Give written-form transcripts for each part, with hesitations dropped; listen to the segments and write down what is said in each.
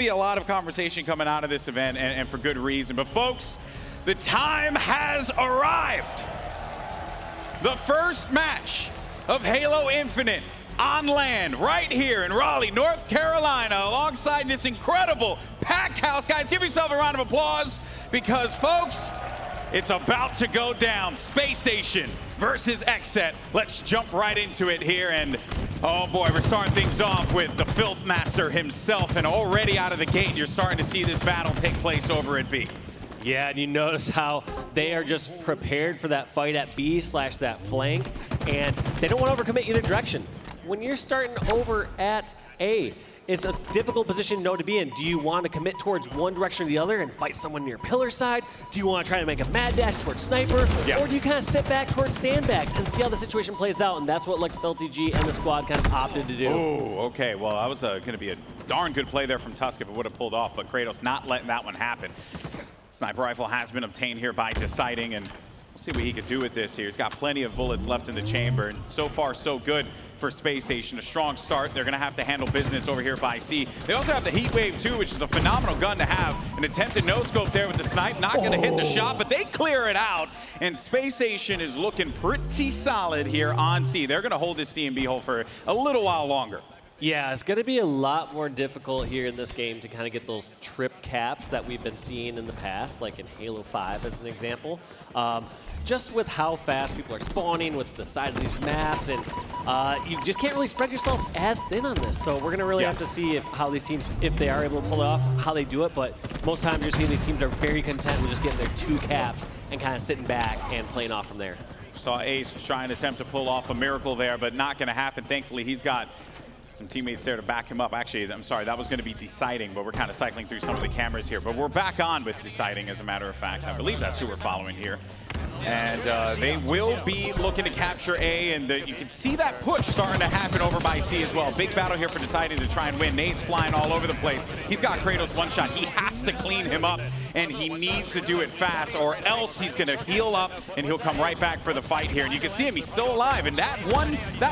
Be a lot of conversation coming out of this event, and for good reason. But folks, the time has arrived. The first match of Halo Infinite on land right here in Raleigh, North Carolina, alongside this incredible packed house. Guys, give yourself a round of applause because, folks, it's about to go down. Space Station versus Xset. Let's jump right into it here. And oh boy, we're starting things off with the Filth Master himself. And already out of the gate, you're starting to see this battle take place over at B. Yeah, and you notice how they are just prepared for that fight at B / that flank. And they don't want to overcommit either direction. When you're starting over at A, it's a difficult position to be in. Do you want to commit towards one direction or the other and fight someone near pillar side? Do you want to try to make a mad dash towards sniper? Yeah. Or do you kind of sit back towards sandbags and see how the situation plays out? And that's what like LTG and the squad kind of opted to do. Oh, okay. Well, that was going to be a darn good play there from Tusk if it would have pulled off, but Kratos not letting that one happen. Sniper rifle has been obtained here by Deciding, and we'll see what he could do with this here. He's got plenty of bullets left in the chamber, and so far so good for Space Station. A strong start. They're going to have to handle business over here by C. They also have the Heat Wave too, which is a phenomenal gun to have. An attempted no-scope there with the snipe. Not going to hit the shot, but they clear it out. And Space Station is looking pretty solid here on C. They're going to hold this C and B hole for a little while longer. Yeah, it's going to be a lot more difficult here in this game to kind of get those trip caps that we've been seeing in the past, like in Halo 5 as an example. Just with how fast people are spawning, with the size of these maps, and you just can't really spread yourselves as thin on this. So we're going to really have to see how these teams, if they are able to pull it off, how they do it. But most times you're seeing these teams are very content with just getting their 2 caps and kind of sitting back and playing off from there. Saw Ace try and attempt to pull off a miracle there, but not going to happen. Thankfully, he's got some teammates there to back him up. Actually, I'm sorry, that was going to be Deciding, but we're kind of cycling through some of the cameras here. But we're back on with Deciding, as a matter of fact. I believe that's who we're following here. And they will be looking to capture A, and you can see that push starting to happen over by C as well. Big battle here for Deciding to try and win. Nades flying all over the place. He's got Kratos one shot. He has to clean him up, and he needs to do it fast, or else he's going to heal up, and he'll come right back for the fight here. And you can see him, he's still alive, and that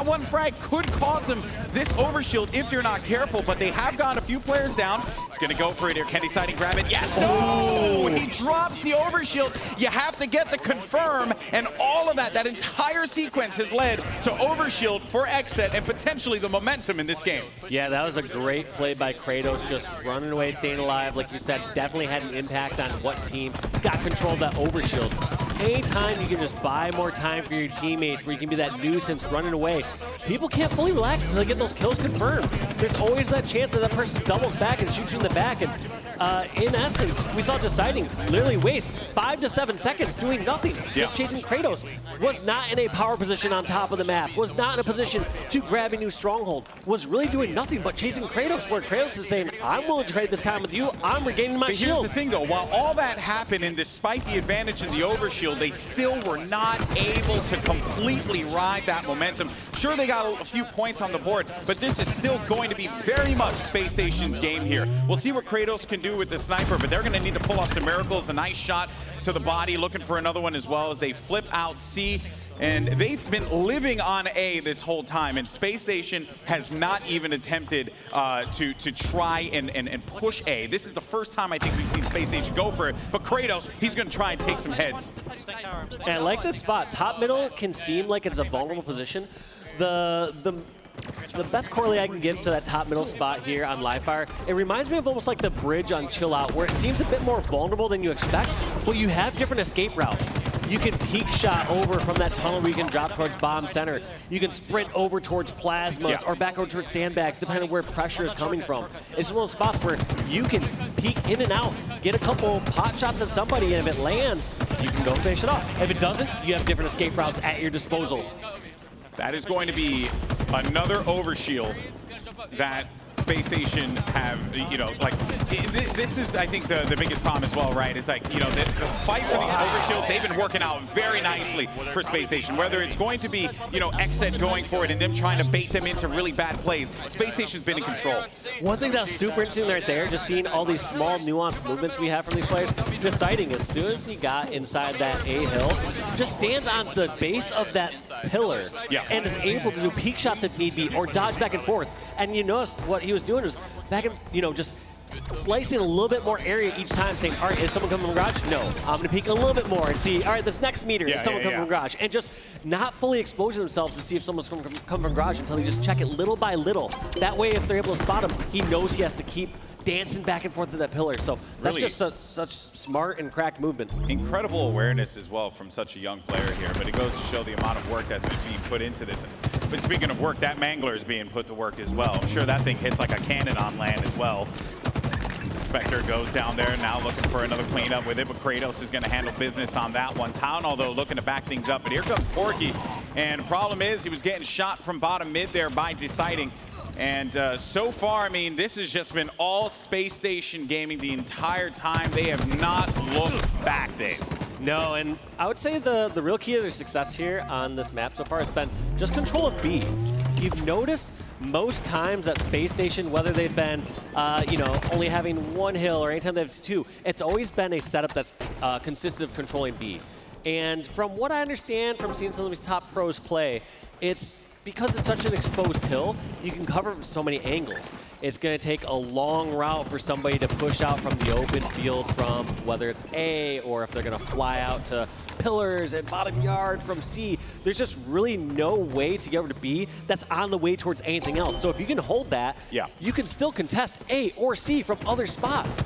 one frag could cause him this overshield if you're not careful, but they have gotten a few players down. He's going to go for it here. Can Deciding grab it? Yes, no! He drops the overshield. You have to get the confirm, and all of that entire sequence has led to overshield for Xset and potentially the momentum in this game. Yeah, that was a great play by Kratos, just running away, staying alive. Like you said, definitely had an impact on what team got control of that overshield. Anytime you can just buy more time for your teammates where you can be that nuisance running away, people can't fully relax until they get those kills confirmed. There's always that chance that that person doubles back and shoots you in the back. And in essence, we saw Deciding literally waste 5 to 7 seconds doing nothing. Just chasing Kratos. Was not in a power position on top of the map. Was not in a position to grab a new stronghold. Was really doing nothing but chasing Kratos, where Kratos is saying, I'm willing to trade this time with you. I'm regaining my shield. Here's the thing though, while all that happened, and despite the advantage in the overshield, they still were not able to completely ride that momentum. Sure, they got a few points on the board, but this is still going to be very much Space Station's game here. We'll see what Kratos can do with the sniper, but they're going to need to pull off some miracles. A nice shot to the body, looking for another one as well as they flip out C. And they've been living on A this whole time, and Space Station has not even attempted to try and push A. This is the first time I think we've seen Space Station go for it, but Kratos, he's going to try and take some heads. And I like this spot. Top middle can seem like it's a vulnerable position. The best correlate I can give to that top middle spot here on Livefire, it reminds me of almost like the bridge on Chill Out, where it seems a bit more vulnerable than you expect, but you have different escape routes. You can peek shot over from that tunnel where you can drop towards bomb center. You can sprint over towards plasmas or back over towards sandbags, depending on where pressure is coming from. It's one of those spots where you can peek in and out, get a couple pot shots at somebody, and if it lands, you can go finish it off. If it doesn't, you have different escape routes at your disposal. That is going to be another overshield that Space Station have, this is, I think, the biggest problem as well, right? It's like, the fight for these overshields, they've been working out very nicely for Space Station. Whether it's going to be, Xset going for it and them trying to bait them into really bad plays, Space Station's been in control. One thing that's super interesting right there, just seeing all these small nuanced movements we have from these players, Deciding as soon as he got inside that A hill, just stands on the base of that pillar and is able to do peek shots if need be or dodge back and forth. And you notice what he was doing was back and, just slicing a little bit more area each time, saying, all right, is someone coming from garage? No. I'm going to peek a little bit more and see, all right, this next meter, is someone coming from garage? And just not fully exposing themselves to see if someone's coming from garage until they just check it little by little. That way, if they're able to spot him, he knows he has to keep dancing back and forth to that pillar. So that's Really, just such smart and cracked movement. incredible awareness as well from such a young player here, but it goes to show the amount of work that's been being put into this. But speaking of work, that Mangler is being put to work as well. I'm sure that thing hits like a cannon on land as well. Spectre goes down there now looking for another cleanup with it, but Kratos is going to handle business on that one. Town, although, looking to back things up, but here comes Porky, and the problem is he was getting shot from bottom mid there by Deciding. And so far, I mean, this has just been all Space Station Gaming the entire time. They have not looked back, Dave. No, and I would say the real key to their success here on this map so far has been just control of B. You've noticed most times at Space Station, whether they've been, only having one hill or anytime they have two, it's always been a setup that's consisted of controlling B. And from what I understand from seeing some of these top pros play, it's because it's such an exposed hill, you can cover from so many angles. It's going to take a long route for somebody to push out from the open field from whether it's A or if they're going to fly out to pillars and bottom yard from C. There's just really no way to get over to B that's on the way towards anything else. So if you can hold that, you can still contest A or C from other spots,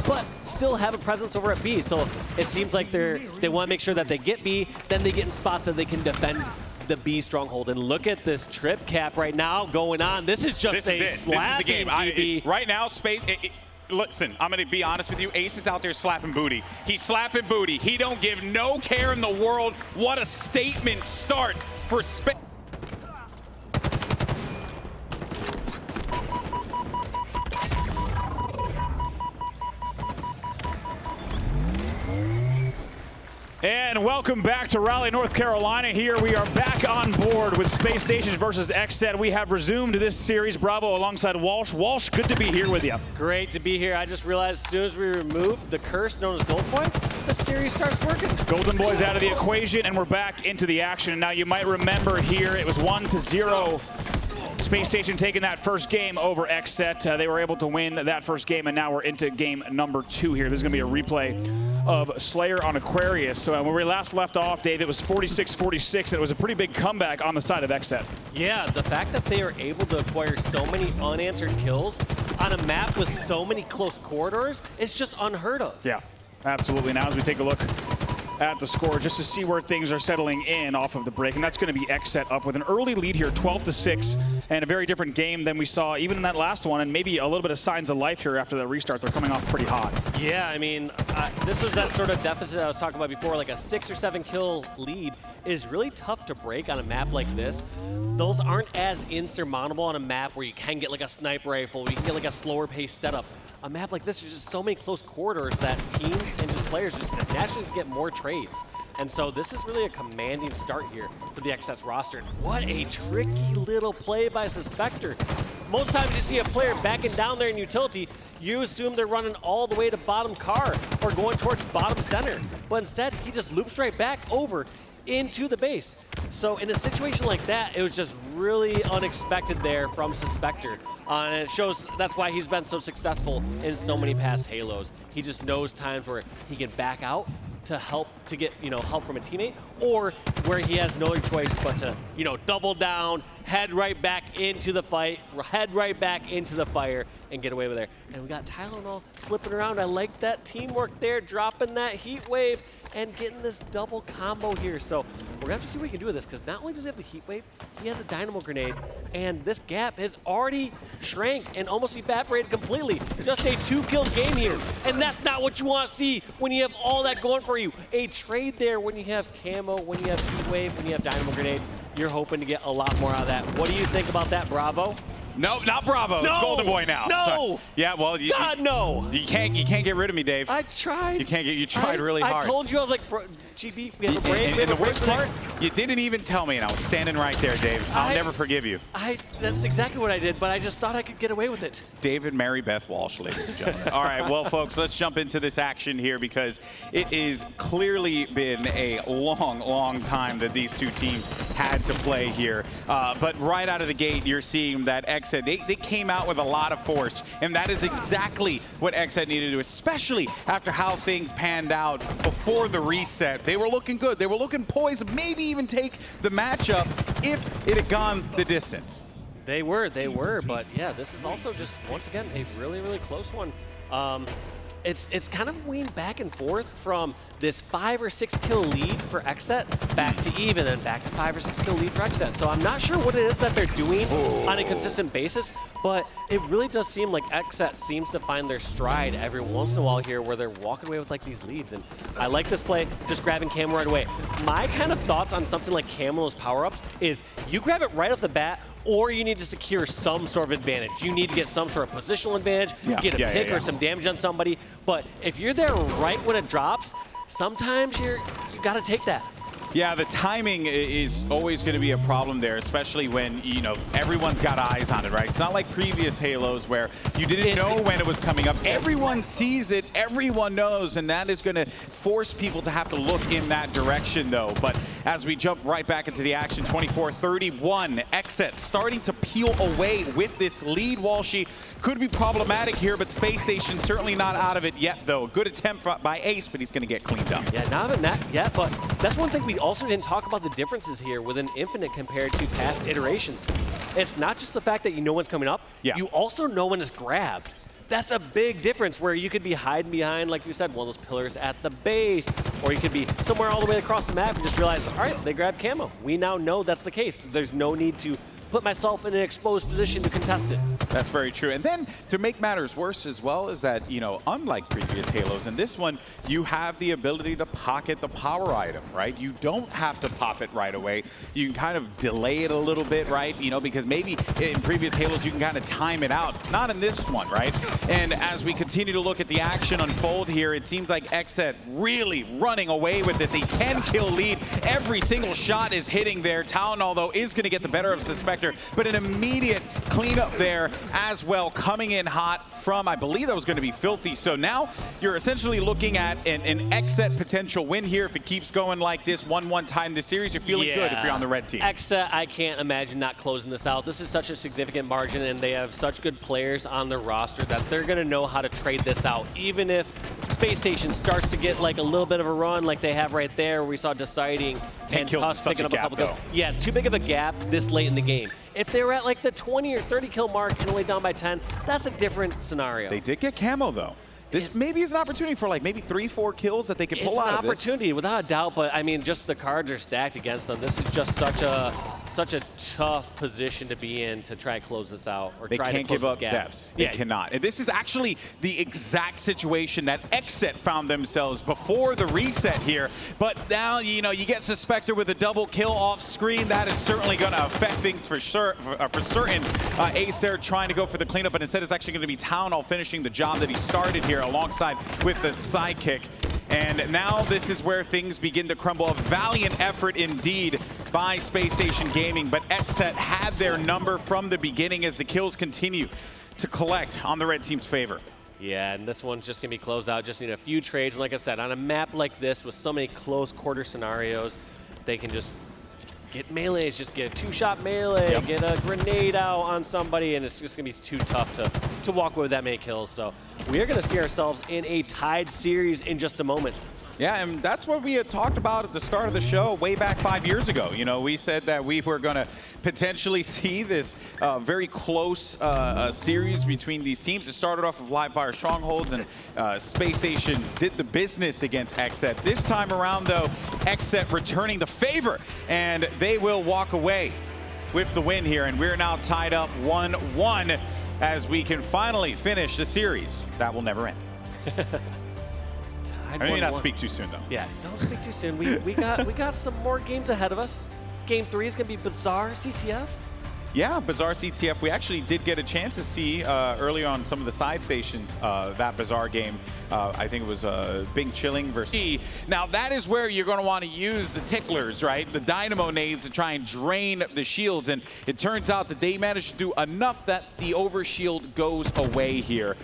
but still have a presence over at B. So it seems like they want to make sure that they get B, then they get in spots that they can defend the B stronghold. And look at this trip cap right now going on. This is just slapping. This is the game. Right now, Space. Listen, I'm going to be honest with you. Ace is out there slapping booty. He's slapping booty. He don't give no care in the world. What a statement start for Space. And welcome back to Raleigh, North Carolina. Here we are back on board with Space Station versus Xset. We have resumed this series. Bravo alongside Walsh. Walsh, good to be here with you. Great to be here. I just realized as soon as we remove the curse known as Gold Boy, the series starts working. Golden Boy's out of the equation, and we're back into the action. Now, you might remember here, it was 1-0. Space Station taking that first game over Xset. They were able to win that first game, and now we're into game number 2 here. This is going to be a replay of Slayer on Aquarius. So when we last left off, Dave, it was 46-46, and it was a pretty big comeback on the side of Xset. Yeah, the fact that they are able to acquire so many unanswered kills on a map with so many close corridors is just unheard of. Yeah, absolutely. Now as we take a look at the score just to see where things are settling in off of the break, and that's going to be Xset up with an early lead here, 12-6, and a very different game than we saw even in that last one, and maybe a little bit of signs of life here after the restart. They're coming off pretty hot. Yeah, I mean, this was that sort of deficit I was talking about before, like a 6 or 7 kill lead is really tough to break on a map like this. Those aren't as insurmountable on a map where you can get like a sniper rifle, where you can get like a slower paced setup. A map like this, there's just so many close corridors that teams and just players just naturally get more trades. And so this is really a commanding start here for the Xset roster. What a tricky little play by Suspector. Most times you see a player backing down there in utility, you assume they're running all the way to bottom car or going towards bottom center. But instead, he just loops right back over into the base. So in a situation like that, it was just really unexpected there from Suspector. And it shows that's why he's been so successful in so many past Halos. He just knows times where he can back out to help to get, help from a teammate, or where he has no other choice but to, double down, head right back into the fight, head right back into the fire, and get away with it. And we got Tylenol slipping around. I like that teamwork there, dropping that heat wave and getting this double combo here. So we're gonna have to see what he can do with this, because not only does he have the heat wave, he has a dynamo grenade, and this gap has already shrank and almost evaporated completely. Just a 2-kill game here, and that's not what you want to see when you have all that going for you. A trade there when you have camo, when you have heat wave, when you have dynamo grenades. You're hoping to get a lot more out of that. What do you think about that, Bravo? No, not Bravo. No, it's Golden Boy now. No. Sorry. Yeah, well, God, no. You can't get rid of me, Dave. I tried. You tried really hard. I told you, I was like, GB, we have a break. And the worst part, you didn't even tell me, and I was standing right there, Dave. I'll never forgive you. That's exactly what I did, but I just thought I could get away with it. David Mary Beth Walsh, ladies and gentlemen. All right, well, folks, let's jump into this action here, because it has clearly been a long, long time that these two teams had to play here. But right out of the gate, you're seeing that Xset. They came out with a lot of force, and that is exactly what Xset needed to do, especially after how things panned out before the reset. They were looking good. They were looking poised, maybe even take the matchup if it had gone the distance. They were, but yeah, this is also just, once again, a really, really close one. It's kind of weaned back and forth from this 5 or 6 kill lead for Xset back to even, and back to 5 or 6 kill lead for Xset. So I'm not sure what it is that they're doing on a consistent basis, but it really does seem like Xset seems to find their stride every once in a while here where they're walking away with like these leads. And I like this play, just grabbing Camo right away. My kind of thoughts on something like Camo's power-ups is you grab it right off the bat, or you need to secure some sort of advantage. You need to get some sort of positional advantage, get a pick or some damage on somebody. But if you're there right when it drops, sometimes you got to take that. Yeah, the timing is always going to be a problem there, especially when, you know, everyone's got eyes on it, right? It's not like previous Halos where you didn't know when it was coming up. Everyone sees it, everyone knows, and that is going to force people to have to look in that direction, though. But as we jump right back into the action, 24-31, Xset starting to peel away with this lead. Walshy could be problematic here, but Space Station certainly not out of it yet, though. Good attempt by Ace, but he's going to get cleaned up. Yeah, not even that yet, but that's one thing we also didn't talk about the differences here with an Infinite compared to past iterations. It's not just the fact that you know when's coming up, you also know when it's grabbed. That's a big difference where you could be hiding behind, like you said, one of those pillars at the base, or you could be somewhere all the way across the map and just realize, all right, they grabbed Camo. We now know that's the case. There's no need to put myself in an exposed position to contest it. That's very true. And then to make matters worse as well is that, you know, unlike previous Halos, in this one, you have the ability to pocket the power item, right? You don't have to pop it right away. You can kind of delay it a little bit, right? You know, because maybe in previous Halos, you can kind of time it out. Not in this one, right? And as we continue to look at the action unfold here, it seems like Xset really running away with this. A 10-kill lead. Every single shot is hitting there. Talon, although, is going to get the better of Suspector, but an immediate cleanup there as well, coming in hot from, I believe that was going to be Filthy. So now you're essentially looking at an Xset potential win here. If it keeps going like this, 1-1 time this series, you're feeling good if you're on the red team. Xset, I can't imagine not closing this out. This is such a significant margin, and they have such good players on their roster that they're going to know how to trade this out. Even if Space Station starts to get like a little bit of a run like they have right there, where we saw Deciding 10 kills is such a gap, though. Yeah, it's too big of a gap this late in the game. If they were at like the 20 or 30 kill mark and only down by 10, that's a different scenario. They did get Camo, though. This maybe is an opportunity for like maybe 3-4 kills that they could pull out of this. It's an opportunity, without a doubt, but I mean, just the cards are stacked against them. This is just such a tough position to be in to try and close this out or try to close this gap. Deaths. They cannot. And this is actually the exact situation that Xset found themselves before the reset here. But now, you know, you get Suspector with a double kill off screen. That is certainly going to affect things for sure. For certain, Ace there trying to go for the cleanup, but instead it's actually going to be Town all finishing the job that he started here alongside with the sidekick. And now this is where things begin to crumble. A valiant effort indeed by Space Station Gaming, but Xset had their number from the beginning as the kills continue to collect on the red team's favor. Yeah, and this one's just going to be closed out. Just need a few trades. And like I said, on a map like this with so many close quarter scenarios, they can just get melees, just get a 2-shot melee, get a grenade out on somebody, and it's just going to be too tough to walk away with that many kills. So we are going to see ourselves in a tied series in just a moment. Yeah, and that's what we had talked about at the start of the show way back 5 years ago. You know, we said that we were going to potentially see this very close series between these teams. It started off with Live Fire Strongholds, and Space Station did the business against Xset. This time around, though, Xset returning the favor, and they will walk away with the win here. And we're now tied up 1-1 as we can finally finish the series. That will never end. I may not speak too soon, though. Yeah, don't speak too soon. We got some more games ahead of us. Game 3 is going to be Bazaar CTF. Yeah, Bazaar CTF. We actually did get a chance to see early on some of the side stations that Bazaar game. I think it was Bing Chilling versus. Now that is where you're going to want to use the ticklers, right? The dynamo nades to try and drain the shields. And it turns out that they managed to do enough that the overshield goes away here.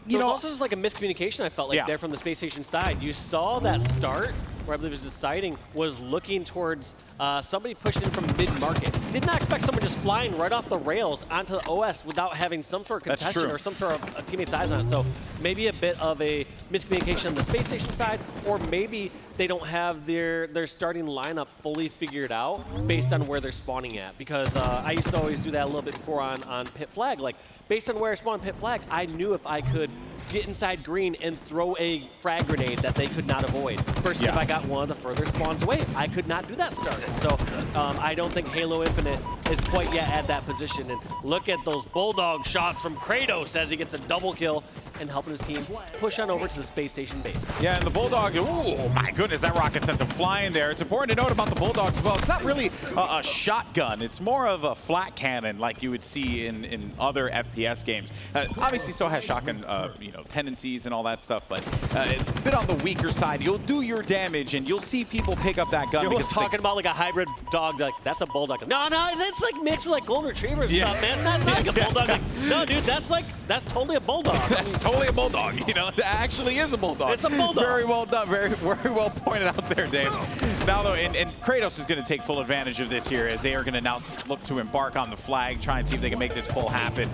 You know, also just like a miscommunication I felt like there from the Space Station side. You saw that start where I believe it was deciding, was looking towards somebody pushed in from mid-market. Did not expect someone just flying right off the rails onto the OS without having some sort of contestation or some sort of a teammate's eyes on it. So maybe a bit of a miscommunication on the space station side, or maybe they don't have their starting lineup fully figured out based on where they're spawning at. Because I used to always do that a little bit before on Pit Flag. Like, based on where I spawned Pit Flag, I knew if I could get inside green and throw a frag grenade that they could not avoid. Versus if I got one of the further spawns away, I could not do that started. So I don't think Halo Infinite is quite yet at that position. And look at those bulldog shots from Kratos as he gets a double kill and helping his team push on over to the space station base. Yeah, and the Bulldog, oh my goodness, that rocket sent them flying there. It's important to note about the Bulldog as well. It's not really a shotgun. It's more of a flat cannon like you would see in other FPS games. Obviously still has shotgun tendencies and all that stuff, but a bit on the weaker side. You'll do your damage and you'll see people pick up that gun. You're almost talking about like a hybrid dog, like that's a Bulldog. No, it's like mixed with like golden retriever and stuff, man. It's not like a Bulldog. Like, no, dude, that's totally a Bulldog. That's totally a Bulldog. That actually is a Bulldog. It's a Bulldog. Very well done. Very well pointed out there, Dave. Now, though, and Kratos is going to take full advantage of this here as they are going to now look to embark on the flag, try and see if they can make this pull happen.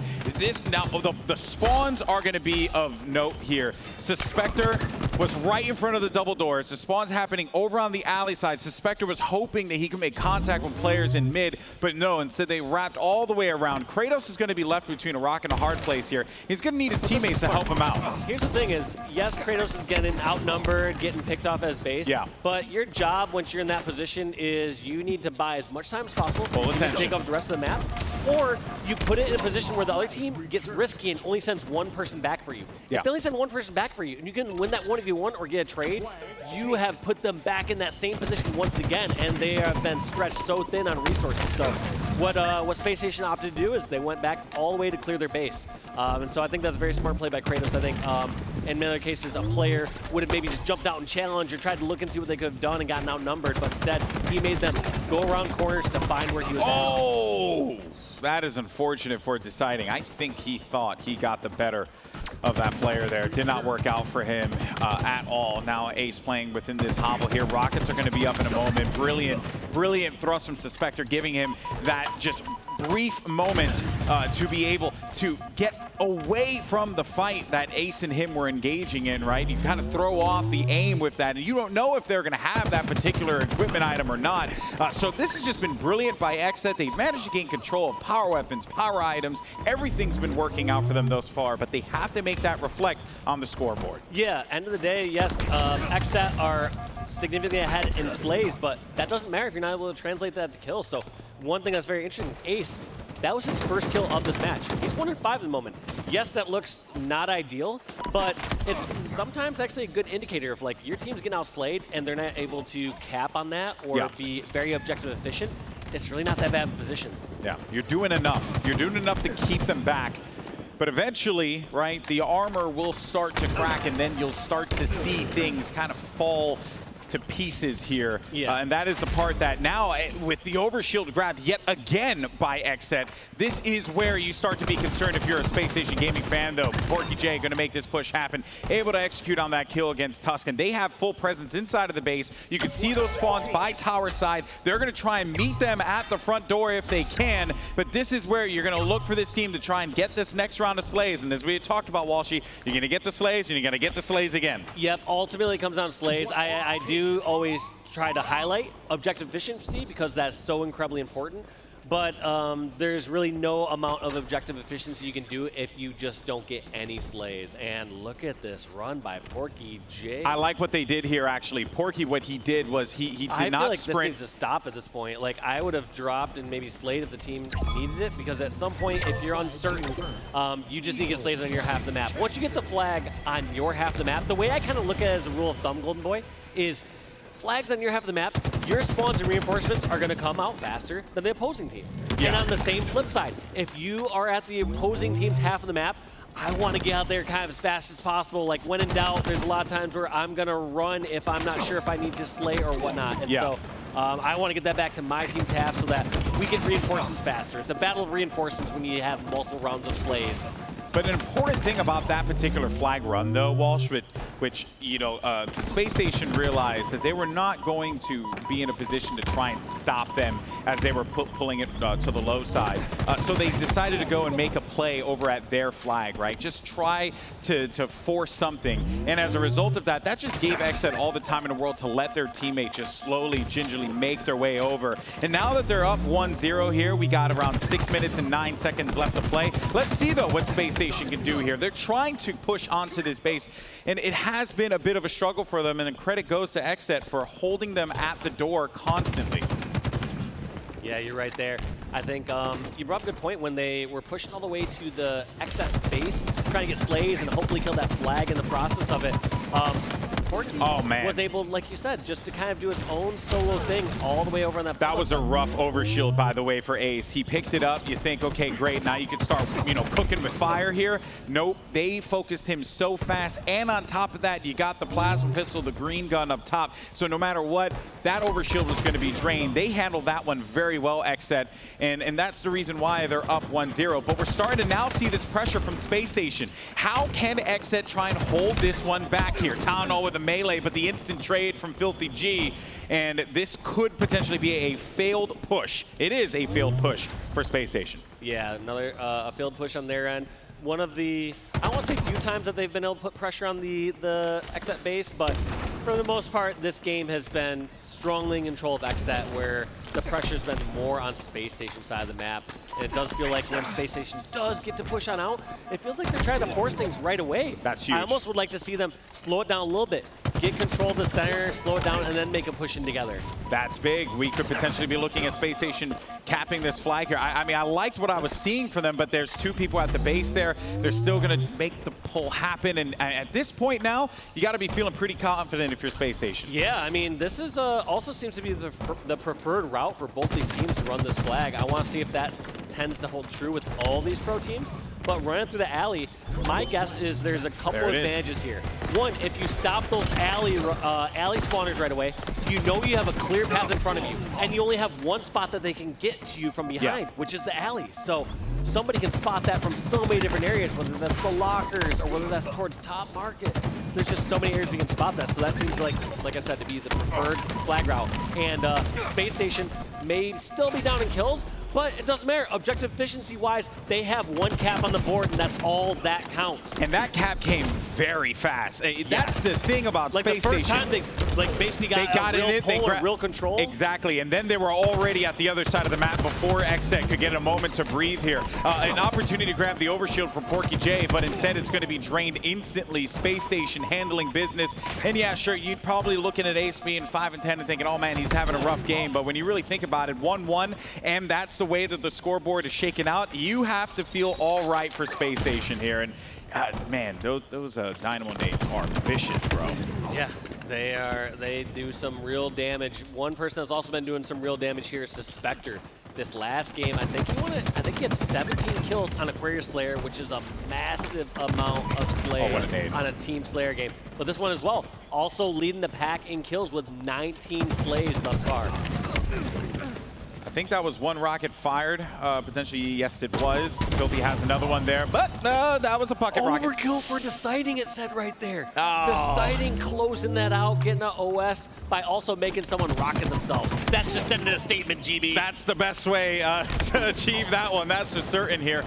Now, the spawns are going to be of note here. Suspector was right in front of the double doors. The spawn's happening over on the alley side. Suspector was hoping that he could make contact with players in mid, but no, instead they wrapped all the way around. Kratos is going to be left between a rock and a hard place here. He's going to need his teammates to help him out. Here's the thing is, yes, Kratos is getting outnumbered, getting picked off as base. Yeah. But your job once you're in that position is you need to buy as much time as possible to take over the rest of the map, or you put it in a position where the other team gets risky and only sends one person back for you. Yeah. If they only send one person back for you and you can win that 1v1 or get a trade, you have put them back in that same position once again, and they have been stretched so thin on resources. So what Space Station opted to do is they went back all the way to clear their base. And so I think that's a very smart play by Kratos. I think in many other cases, a player would have maybe just jumped out and challenged or tried to look and see what they could have done and gotten outnumbered, but instead he made them go around corners to find where he was at. That is unfortunate for deciding. I think he thought he got the better of that player there. Did not work out for him at all. Now Ace playing within this hobble here. Rockets are going to be up in a moment. Brilliant thrust from Suspector, giving him that just brief moment to be able to get away from the fight that Ace and him were engaging in, right? You kind of throw off the aim with that, and you don't know if they're going to have that particular equipment item or not. So this has just been brilliant by Xset. They've managed to gain control of power weapons, power items. Everything's been working out for them thus far, but they have to make that reflect on the scoreboard. Yeah, end of the day, yes, Xset are significantly ahead in slays, but that doesn't matter if you're not able to translate that to kills. So one thing that's very interesting, Ace, that was his first kill of this match. He's 1 in 5 at the moment. Yes, that looks not ideal, but it's sometimes actually a good indicator of like your team's getting outslayed and they're not able to cap on that or be very objective efficient. It's really not that bad of a position. Yeah, you're doing enough. You're doing enough to keep them back. But eventually, right, the armor will start to crack and then you'll start to see things kind of fall to pieces here. Yeah. And that is the part that now, with the overshield grabbed yet again by Xset, this is where you start to be concerned if you're a Space Station Gaming fan, though. PorkyJ going to make this push happen, able to execute on that kill against Tuscan. They have full presence inside of the base. You can see those spawns by tower side. They're going to try and meet them at the front door if they can, but this is where you're going to look for this team to try and get this next round of slays. And as we talked about, Walshy, you're going to get the slays and you're going to get the slays again. Yep, ultimately it comes down to slays. I do always try to highlight objective efficiency because that's so incredibly important. But there's really no amount of objective efficiency you can do if you just don't get any slays. And look at this run by PorkyJ. I like what they did here, actually. Porky, what he did was he did not sprint. I feel like this needs to stop at this point. Like, I would have dropped and maybe slayed if the team needed it, because at some point, if you're uncertain, you just need to get slays on your half the map. Once you get the flag on your half the map, the way I kind of look at it as a rule of thumb, Golden Boy, is flags on your half of the map, your spawns and reinforcements are going to come out faster than the opposing team. Yeah. And on the same flip side, if you are at the opposing team's half of the map, I want to get out there kind of as fast as possible. Like, when in doubt, there's a lot of times where I'm going to run if I'm not sure if I need to slay or whatnot. And so I want to get that back to my team's half so that we get reinforcements faster. It's a battle of reinforcements when you have multiple rounds of slays. But an important thing about that particular flag run, though, Walsh, which you know, the Space Station realized that they were not going to be in a position to try and stop them as they were pulling it to the low side. So they decided to go and make a play over at their flag, right? Just try to force something. And as a result of that, that just gave Xset all the time in the world to let their teammate just slowly, gingerly make their way over. And now that they're up 1-0 here, we got around 6 minutes and 9 seconds left to play. Let's see, though, what Space Station can do here. They're trying to push onto this base, and it has been a bit of a struggle for them, and then credit goes to Xset for holding them at the door constantly. Yeah, you're right there. I think you brought up a good point when they were pushing all the way to the Xset base, trying to get slays and hopefully kill that flag in the process of it. Porky was able, like you said, just to kind of do its own solo thing all the way over on that. That was a rough overshield, by the way, for Ace. He picked it up. You think, okay, great, now you can start, you know, cooking with fire here. Nope, they focused him so fast, and on top of that, you got the plasma pistol, the green gun up top. So no matter what, that overshield was going to be drained. They handled that one very well, Xset, and that's the reason why they're up 1-0. But we're starting to now see this pressure from Space Station. How can Xset try and hold this one back here? Town Hall with a melee, but the instant trade from Filthy G, and this could potentially be a failed push. It is a failed push for Space Station. Yeah, another a failed push on their end. One of the, I don't want to say few times that they've been able to put pressure on the Xset base, but for the most part, this game has been strongly in control of Xset, where the pressure's been more on Space Station side of the map. And it does feel like when Space Station does get to push on out, it feels like they're trying to force things right away. That's huge. I almost would like to see them slow it down a little bit, get control of the center, slow it down, and then make a push in together. That's big. We could potentially be looking at Space Station capping this flag here. I mean, I liked what I was seeing for them, but there's two people at the base there. They're still going to make the pull happen. And at this point now, you got to be feeling pretty confident if you're Space Station. Yeah, I mean, this is also seems to be the preferred route for both these teams to run this flag. I want to see if that tends to hold true with all these pro teams. But running through the alley, my guess is there's a couple advantages here. One, if you stop those alley spawners right away, you know you have a clear path in front of you, and you only have one spot that they can get to you from behind, which is the alley. So somebody can spot that from so many different areas, whether that's the lockers or whether that's towards top market. There's just so many areas we can spot that. So that seems like I said, to be the preferred flag route. And Space Station may still be down in kills, but it doesn't matter. Objective efficiency-wise, they have one cap on the board, and that's all that counts. And that cap came very fast. That's the thing about Space Station. Like the first time they basically got real pull and real control. Exactly, and then they were already at the other side of the map before Xset could get a moment to breathe here. An opportunity to grab the overshield from Porky J, but instead it's going to be drained instantly. Space Station handling business. And yeah, sure, you'd probably looking at Ace being 5 and 10 and thinking, oh man, he's having a rough game. But when you really think about it, 1-1, and that's the way that the scoreboard is shaken out, you have to feel all right for Space Station here. And man, those Dynamo nades are vicious, bro. Yeah, they do some real damage. One person that's also been doing some real damage here is Spectre. This last game, I think he had 17 kills on Aquarius Slayer, which is a massive amount of Slayer on a Team Slayer game. But this one as well, also leading the pack in kills with 19 slays thus far. I think that was one rocket fired. Potentially, yes, it was. Filthy has another one there, but that was a pocket rocket. Overkill for Deciding, it said right there. Deciding, closing that out, getting an OS by also making someone rocket themselves. That's just sending a statement, GB. That's the best way to achieve that one. That's for certain here.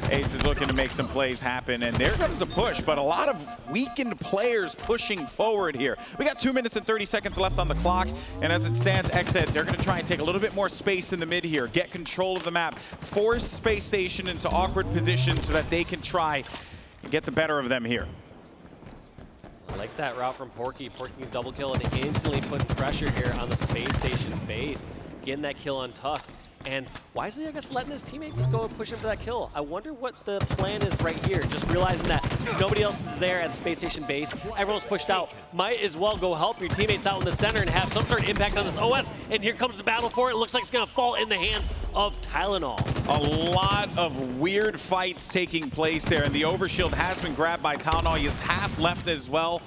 Ace is looking to make some plays happen, and there comes the push, but a lot of weakened players pushing forward here. We got 2 minutes and 30 seconds left on the clock, and as it stands, Xset, they're going to try and take a little bit more space in the mid here, get control of the map, force Space Station into awkward positions so that they can try and get the better of them here. I like that route from Porky. Porky can double kill and instantly putting pressure here on the Space Station base, getting that kill on Tusk. And wisely, I guess, letting his teammate just go and push him for that kill. I wonder what the plan is right here. Just realizing that nobody else is there at the Space Station base. Everyone's pushed out. Might as well go help your teammates out in the center and have some sort of impact on this OS. And here comes the battle for it. It looks like it's going to fall in the hands of Tylenol. A lot of weird fights taking place there, and the overshield has been grabbed by Tylenol. He has half left as well.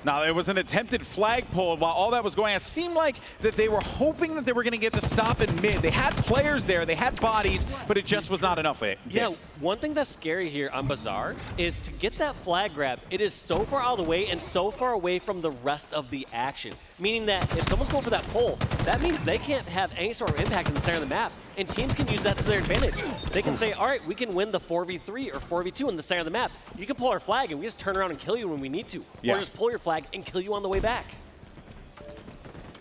Now, it was an attempted flagpole. While all that was going on, it seemed like that they were hoping that they were going to get the stop in mid. They had players there, they had bodies, but it just was not enough. Yeah, one thing that's scary here on Bazaar is to get that flag grab, it is so far out of the way and so far away from the rest of the action. Meaning that if someone's going for that pole, that means they can't have any sort of impact in the center of the map. And teams can use that to their advantage. They can say, all right, we can win the 4v3 or 4v2 in the center of the map. You can pull our flag and we just turn around and kill you when we need to. Yeah. Or just pull your flag and kill you on the way back.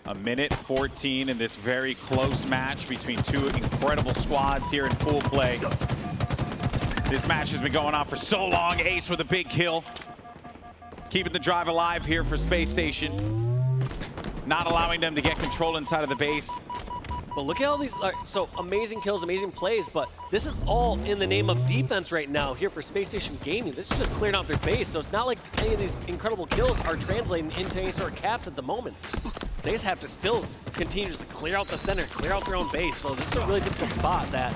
A minute 14 in this very close match between two incredible squads here in full play. This match has been going on for so long. Ace with a big kill. Keeping the drive alive here for Space Station. Not allowing them to get control inside of the base. But look at all these, so amazing kills, amazing plays, but this is all in the name of defense right now here for Space Station Gaming. This is just clearing out their base, so it's not like any of these incredible kills are translating into any sort of caps at the moment. They just have to still continue to clear out the center, clear out their own base. So this is a really difficult spot that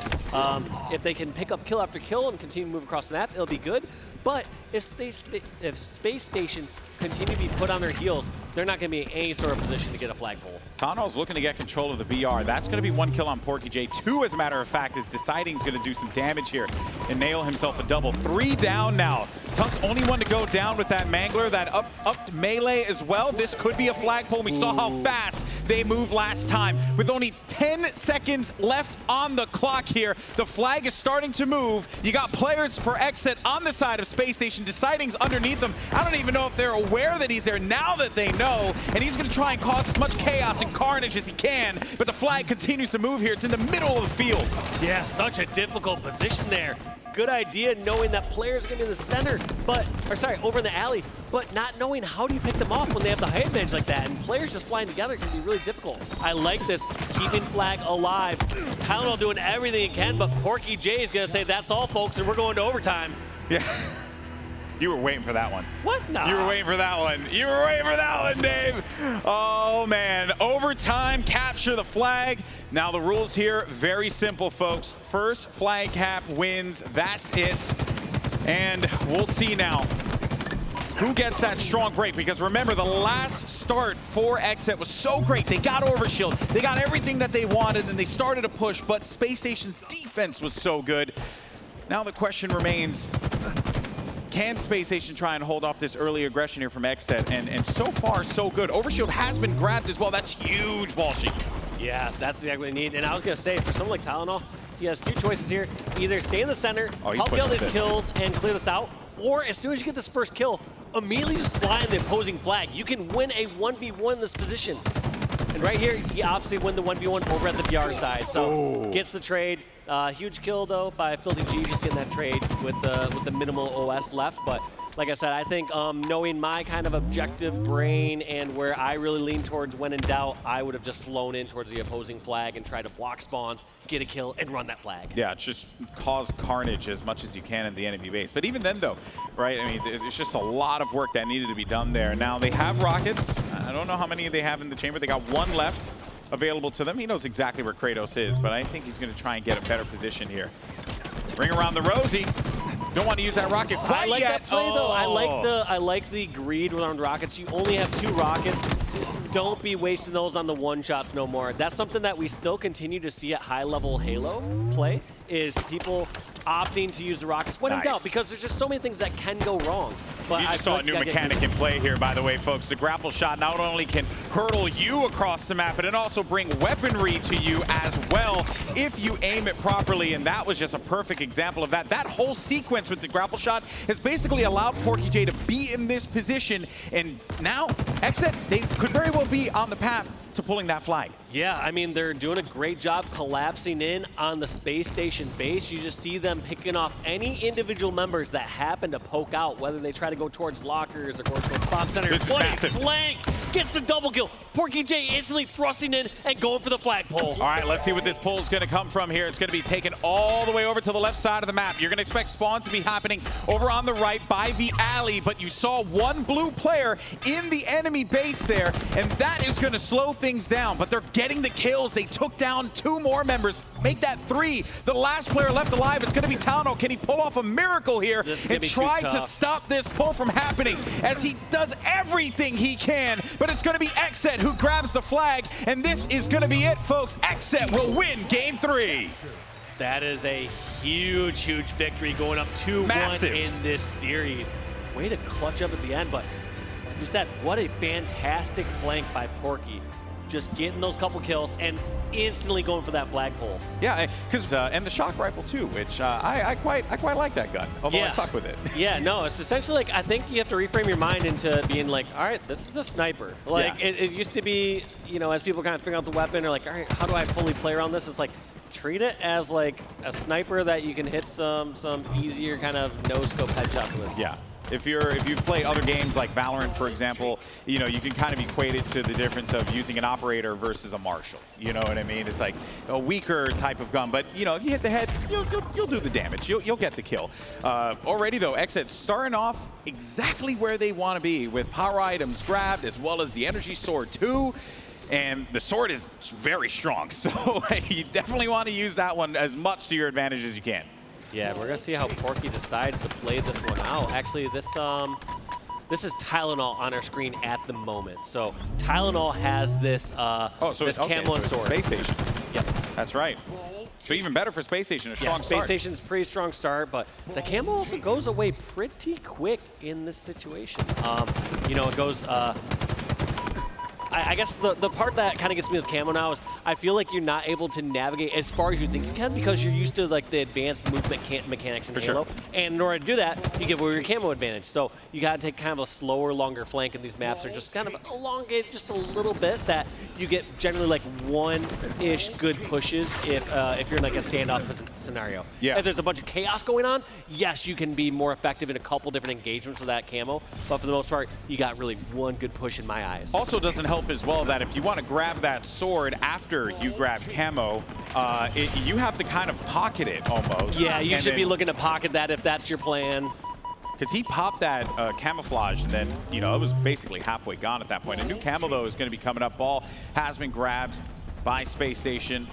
if they can pick up kill after kill and continue to move across the map, it'll be good. But if Space Station continue to be put on their heels, they're not going to be in any sort of position to get a flagpole. Tunnel's looking to get control of the BR. That's going to be 1 kill on Porky J. 2, as a matter of fact, is Deciding's going to do some damage here and nail himself a double. 3 down now. Tuck's only one to go down with that Mangler, that up melee as well. This could be a flagpole. We saw how fast they moved last time. With only 10 seconds left on the clock here, the flag is starting to move. You got players for Exit on the side of Space Station. Deciding's underneath them. I don't even know if they're aware that he's there now that they know, and he's going to try and cause as much chaos and carnage as he can, but the flag continues to move here. It's in the middle of the field. Yeah, such a difficult position there. Good idea knowing that players are going to be in the center, over in the alley, but not knowing how do you pick them off when they have the height advantage like that, and players just flying together can be really difficult. I like this, keeping flag alive. Tylenol doing everything he can, but Porky J is going to say, that's all, folks, and we're going to overtime. Yeah. You were waiting for that one. What? Nah. You were waiting for that one. You were waiting for that one, Dave. Oh, man. Overtime, capture the flag. Now, the rules here, very simple, folks. First flag cap wins. That's it. And we'll see now who gets that strong break. Because remember, the last start for Exit was so great. They got Overshield. They got everything that they wanted, and they started to push. But Space Station's defense was so good. Now the question remains, can Space Station try and hold off this early aggression here from Exet? And so far, so good. Overshield has been grabbed as well. That's huge, Walshy. Yeah, that's exactly what they need. And I was going to say, for someone like Tylenol, he has 2 choices here. Either stay in the center, help get all these kills, and clear this out, or as soon as you get this first kill, immediately just fly in the opposing flag. You can win a 1v1 in this position. And right here, he obviously win the 1v1 over at the BR side. So gets the trade. Huge kill though by Filthy G, just getting that trade with the minimal OS left. But like I said, I think knowing my kind of objective brain and where I really lean towards when in doubt, I would have just flown in towards the opposing flag and tried to block spawns, get a kill, and run that flag. Yeah, just cause carnage as much as you can in the enemy base. But even then though, right, I mean, it's just a lot of work that needed to be done there. Now they have rockets. I don't know how many they have in the chamber. They got 1 left available to them. He knows exactly where Kratos is, but I think he's going to try and get a better position here. Ring around the Rosie. Don't want to use that rocket quite I like yet. that play though. I like the greed around rockets. You only have 2 rockets. Don't be wasting those on the one-shots no more. That's something that we still continue to see at high-level Halo play, is people opting to use the rockets when in doubt, because there's just so many things that can go wrong. But you just saw a new mechanic in play here, by the way, folks. The grapple shot not only can hurdle you across the map, but it also bring weaponry to you as well if you aim it properly, and that was just a perfect example of that. That whole sequence with the grapple shot has basically allowed Porky J to be in this position, and now Exit, they could very well be on the path to pulling that flag. Yeah, I mean, they're doing a great job collapsing in on the Space Station base. You just see them picking off any individual members that happen to poke out, whether they try to go towards lockers or go towards bomb center. This is massive. Flank gets the double kill. Porky J instantly thrusting in and going for the flagpole. All right, let's see what this pull is going to come from here. It's going to be taken all the way over to the left side of the map. You're going to expect spawns to be happening over on the right by the alley, but you saw 1 blue player in the enemy base there, and that is going to slow things down. But they're getting the kills. They took down 2 more members, make that 3. The last player left alive is going to be Talonal. Can he pull off a miracle here and try to stop this pull from happening, as he does everything he can? But it's going to be Xset who grabs the flag, and this is going to be it, folks. Xset will win Game 3. That is a huge, huge victory, going up 2-1 in this series. Way to clutch up at the end, but like we said, what a fantastic flank by Porky. Just getting those couple kills and instantly going for that flagpole. Yeah, because and the shock rifle too, which I quite like that gun, although I suck with it. Yeah, no, it's essentially like, I think you have to reframe your mind into being like, all right, this is a sniper. Like it used to be, you know, as people kind of figure out the weapon, or like, all right, how do I fully play around this? It's like, treat it as like a sniper that you can hit some easier kind of no-scope headshots with. Yeah. If you've played other games like Valorant, for example, you know, you can kind of equate it to the difference of using an operator versus a marshal. You know what I mean? It's like a weaker type of gun, but you know, if you hit the head, you'll do the damage. You'll get the kill. Already though, Xset starting off exactly where they want to be, with power items grabbed as well as the energy sword too. And the sword is very strong, so you definitely want to use that one as much to your advantage as you can. Yeah, we're gonna see how Porky decides to play this one out. Actually, this is Tylenol on our screen at the moment. So Tylenol has this this camo and sword. Space Station. Yep, that's right. So even better for Space Station, a strong start. Space Station's pretty strong start, but the camo also goes away pretty quick in this situation. You know, it goes. I guess the part that kind of gets me with camo now is I feel like you're not able to navigate as far as you think you can, because you're used to like the advanced movement mechanics in Halo. Sure. And in order to do that, you give away your camo advantage. So you got to take kind of a slower, longer flank, and these maps are just kind of elongated just a little bit, that you get generally like 1-ish good pushes if you're in like a standoff scenario. Yeah. If there's a bunch of chaos going on, yes, you can be more effective in a couple different engagements with that camo, but for the most part, you got really 1 good push in my eyes. Also doesn't help as well that if you want to grab that sword after you grab camo, you have to kind of pocket it almost. Yeah, you should be looking to pocket that if that's your plan. Because he popped that camouflage, and then, you know, it was basically halfway gone at that point. A new camo, though, is going to be coming up. Ball has been grabbed by Space Station.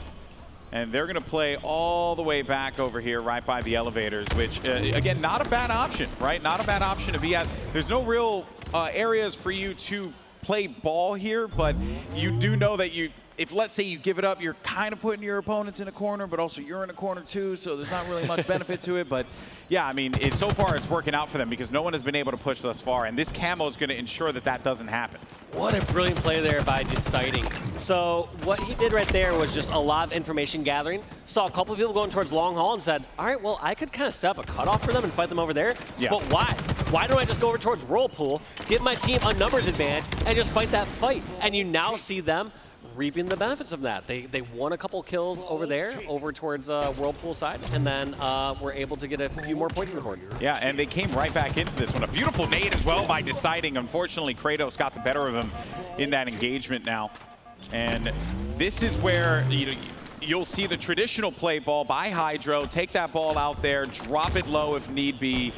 And they're going to play all the way back over here, right by the elevators, which, again, not a bad option, right? Not a bad option to be at. There's no real areas for you to play ball here, but you do know that if let's say you give it up, you're kind of putting your opponents in a corner, but also you're in a corner too, so there's not really much benefit to it. But yeah, I mean, so far it's working out for them because no one has been able to push thus far, and this camo is going to ensure that that doesn't happen. What a brilliant play there by Deciding. So what he did right there was just a lot of information gathering. Saw a couple of people going towards long haul and said, all right, well, I could kind of set up a cutoff for them and fight them over there. Yeah. But why? Why don't I just go over towards Whirlpool, give my team a numbers advantage, and just fight that fight? And you now see them reaping the benefits of that. They won a couple kills over there, over towards Whirlpool side, and then were able to get a few more points on the board. Yeah, and they came right back into this one. A beautiful nade as well by Deciding. Unfortunately, Kratos got the better of him in that engagement now. And this is where you'll see the traditional play ball by Hydro. Take that ball out there, drop it low if need be.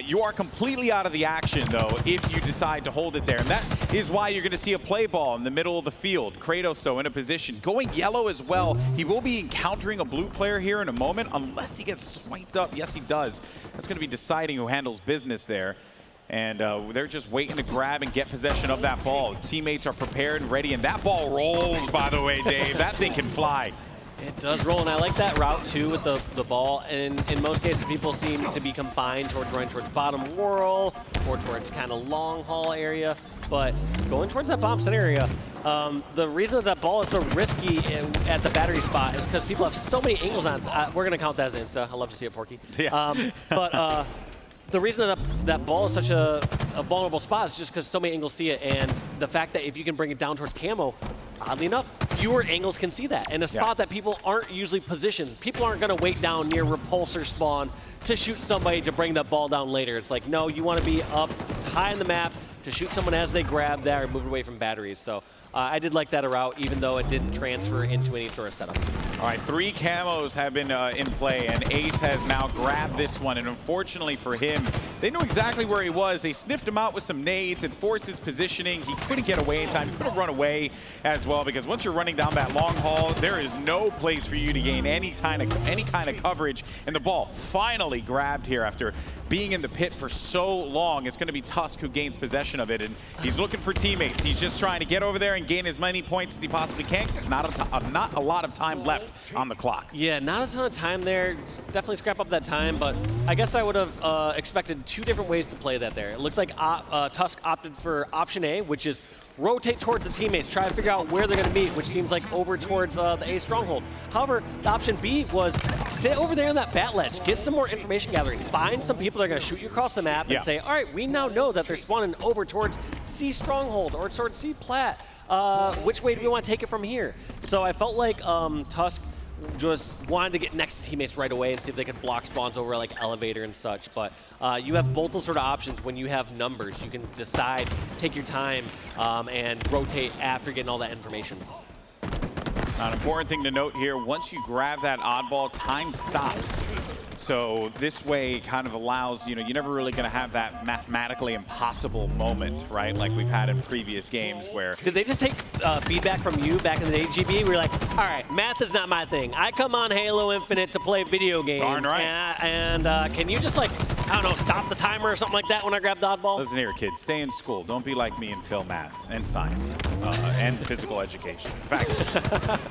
You are completely out of the action, though, if you decide to hold it there. And that is why you're going to see a play ball in the middle of the field. Kratos, though, in a position. Going yellow as well. He will be encountering a blue player here in a moment, unless he gets swiped up. Yes, he does. That's going to be Deciding who handles business there. And they're just waiting to grab and get possession of that ball. Teammates are prepared and ready, and that ball rolls, by the way, Dave. That thing can fly. It does roll, and I like that route too with the ball. And in most cases, people seem to be confined towards running towards bottom whirl or towards kind of long haul area. But going towards that bomb center area, the reason that ball is so risky at the battery spot is because people have so many angles on it. We're going to count that as Insta. I love to see it, Porky. Yeah. The reason that ball is such a vulnerable spot is just because so many angles see it, and the fact that if you can bring it down towards camo, oddly enough, fewer angles can see that. In a spot that people aren't usually positioned. People aren't going to wait down near repulsor spawn to shoot somebody to bring that ball down later. It's like, no, you want to be up high on the map to shoot someone as they grab that or move away from batteries. So I did like that route, even though it didn't transfer into any sort of setup. All right, 3 camos have been in play, and Ace has now grabbed this one. And unfortunately for him, They knew exactly where he was. They sniffed him out with some nades and forced his positioning. He couldn't get away in time. He couldn't run away as well, because once you're running down that long haul, there is no place for you to gain any kind of coverage. And the ball finally grabbed here after being in the pit for so long. It's going to be Tusk who gains possession of it, and he's looking for teammates. He's just trying to get over there and gain as many points as he possibly can. There's not a lot of time left on the clock. Yeah, not a ton of time there. Definitely scrap up that time, but I guess I would have expected two different ways to play that there. It looks like Tusk opted for option A, which is rotate towards the teammates, try to figure out where they're going to meet, which seems like over towards the A stronghold. However, the option B was sit over there on that bat ledge, get some more information gathering, find some people that are going to shoot you across the map and say, all right, we now know that they're spawning over towards C stronghold or towards C plat. Which way do we want to take it from here? So I felt like Tusk just wanted to get next to teammates right away and see if they could block spawns over like elevator and such. But you have both those sort of options when you have numbers. You can decide, take your time, and rotate after getting all that information. An important thing to note here, once you grab that oddball, time stops. So this way kind of allows, you're never really going to have that mathematically impossible moment, right? Like we've had in previous games where... Did they just take feedback from you back in the day, GB? We were like, all right, math is not my thing. I come on Halo Infinite to play video games. Darn right. And can you just, like, I don't know, stop the timer or something like that when I grab the oddball? Listen here, kids. Stay in school. Don't be like me and fail math and science and physical education. In fact,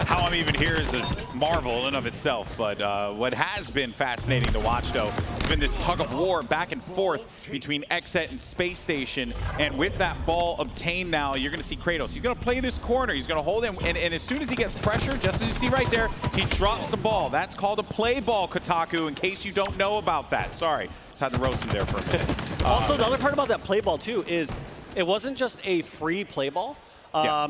how I'm even here is a marvel in and of itself. But what has been fascinating to watch, though, has been this tug of war back and forth between Xset and Space Station. And with that ball obtained now, you're going to see Kratos. He's going to play this corner. He's going to hold him. And as soon as he gets pressure, just as you see right there, he drops the ball. That's called a play ball, Kotaku, in case you don't know about that. Sorry. Just had to roast him there for a minute. Also, the other part about that play ball, too, is it wasn't just a free play ball.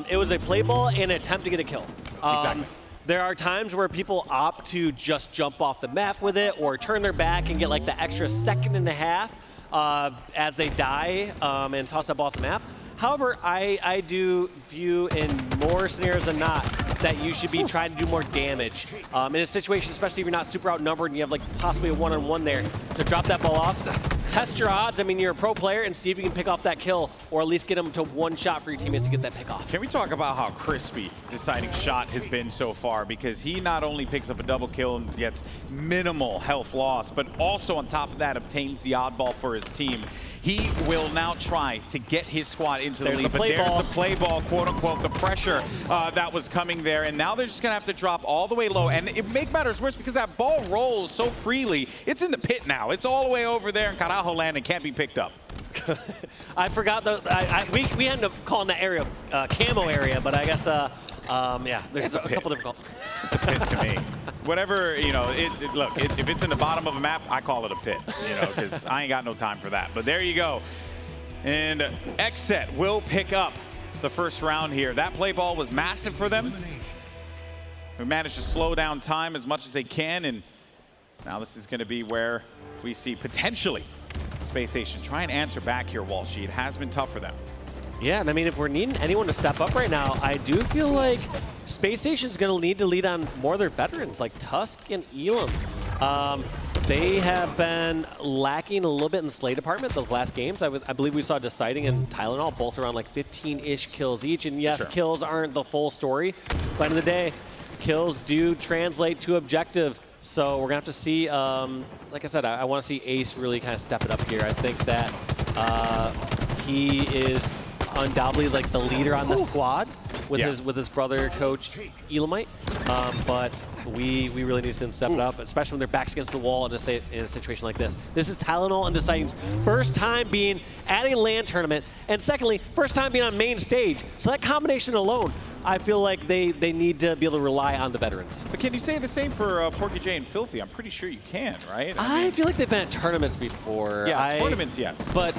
It was a play ball and an attempt to get a kill. Exactly. There are times where people opt to just jump off the map with it or turn their back and get like the extra second and a half as they die and toss that ball off the map. However, I do view in more scenarios than not that you should be trying to do more damage. In a situation, especially if you're not super outnumbered and you have like possibly a one-on-one there, to drop that ball off, test your odds. I mean, you're a pro player and see if you can pick off that kill or at least get them to one shot for your teammates to get that pick off. Can we talk about how crispy deciding shot has been so far? Because he not only picks up a double kill and gets minimal health loss, but also on top of that obtains the oddball for his team. He will now try to get his squad into the lead, but there's the play ball, quote unquote, the pressure that was coming there, and now they're just gonna have to drop all the way low, and it make matters worse because that ball rolls so freely. It's in the pit now. It's all the way over there in Carajo land and can't be picked up. I forgot we ended up calling that area camo area, but I guess yeah, there's a couple different calls. It's a pit to me. Whatever, look, if it's in the bottom of a map, I call it a pit, because I ain't got no time for that. But there you go. And Xset will pick up the first round here. That play ball was massive for them. We managed to slow down time as much as they can, and now this is going to be where we see potentially Space Station try and answer back here, Walshy. It has been tough for them. Yeah, and I mean, if we're needing anyone to step up right now, I do feel like Space Station's going to need to lead on more of their veterans, like Tusk and Elam. They have been lacking a little bit in the Slay department those last games. I believe we saw Deciding and Tylenol both around like 15-ish kills each. And yes, kills aren't the full story, but at the end of the day, kills do translate to objective. So we're going to have to see, like I said, I want to see Ace really kind of step it up here. I think that he is undoubtedly like the leader on the squad with his brother coach Elamite, but we really need to see them step it up, especially when their backs against the wall in a situation like this. This is Tylenol and Deciding's first time being at a LAN tournament, and secondly, first time being on main stage. So that combination alone, I feel like they need to be able to rely on the veterans. But can you say the same for Porky J and Filthy? I'm pretty sure you can, right? I feel like they've been at tournaments before. Yeah, tournaments, yes. But,